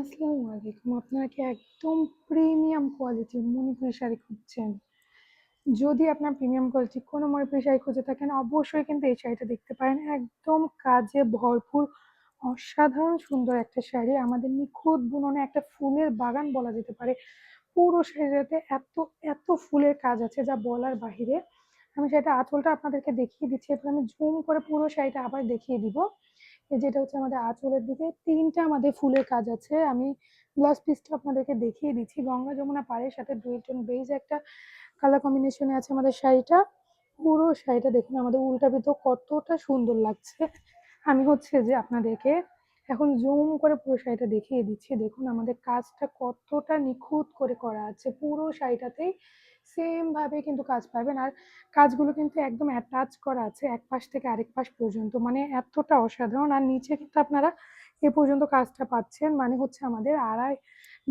আসসালামু আলাইকুম। আপনারা কি একদম প্রিমিয়াম কোয়ালিটির মণিপুরি শাড়ি খুঁজছেন? যদি আপনার প্রিমিয়াম কোয়ালিটির কোনো মণিপুরি শাড়ি খুঁজে থাকেন, অবশ্যই কিন্তু এই শাড়িটা দেখতে পারেন। একদম কাজে ভরপুর, অসাধারণ সুন্দর একটা শাড়ি। আমাদের নিখুঁত বুননে একটা ফুলের বাগান বলা যেতে পারে। পুরো শাড়িটাতে এত এত ফুলের কাজ আছে যা বলার বাহিরে। আমি সেটা আঁচলটা আপনাদেরকে দেখিয়ে দিচ্ছি, এরপর আমি জুম করে পুরো শাড়িটা আবার দেখিয়ে দিব। এই যেটা হচ্ছে আমাদের আঁচলের দিকে ৩টা আমাদের ফুলের কাজ আছে। আমি ব্লাউজ পিসটা আপনাদেরকে দেখিয়ে দিচ্ছি। গঙ্গা যমুনা পাড়ের সাথে ডুয়েল টোন বেজ একটা কালার কম্বিনেশনে আছে আমাদের শাড়িটা। পুরো শাড়িটা দেখুন আমাদের উল্টা পিঠেও কতটা সুন্দর লাগছে। আমি হচ্ছে যে আপনাদেরকে এখন জুম করে পুরো শাড়িটা দেখিয়ে দিচ্ছি। দেখুন আমাদের কাজটা কতটা নিখুঁত করে করা আছে। পুরো শাড়িটাতেই সেম ভাবে কিন্তু কাজ পাবেন। আর কাজগুলো কিন্তু একদম অ্যাটাচ করা আছে এক পাশ থেকে আরেক পাশ পর্যন্ত, মানে এতটা অসাধারণ। আর নিচে কিন্তু আপনারা এ পর্যন্ত কাজটা পাচ্ছেন, মানে হচ্ছে আমাদের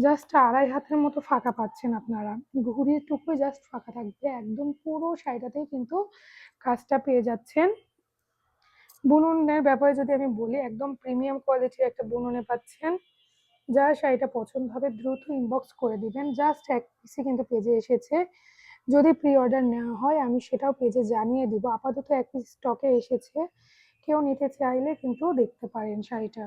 জাস্ট আড়াই হাতের মতো ফাঁকা পাচ্ছেন আপনারা। ঘুড়ির টুকুই জাস্ট ফাঁকা থাকবে, একদম পুরো শাড়িটাতেই কিন্তু কাজটা পেয়ে যাচ্ছেন। বুননের ব্যাপারে যদি আমি বলি, একদম প্রিমিয়াম কোয়ালিটির একটা বুননে পাচ্ছেন। যার শাড়িটা পছন্দ হবে দ্রুত ইনবক্স করে দিবেন। জাস্ট এক পিসে কিন্তু পেজে এসেছে। যদি প্রি অর্ডার নেওয়া হয় আমি সেটাও পেজে জানিয়ে দিব। আপাতত এক পিস স্টকে এসেছে, কেউ নিতে চাইলে কিন্তু দেখতে পারেন শাড়িটা।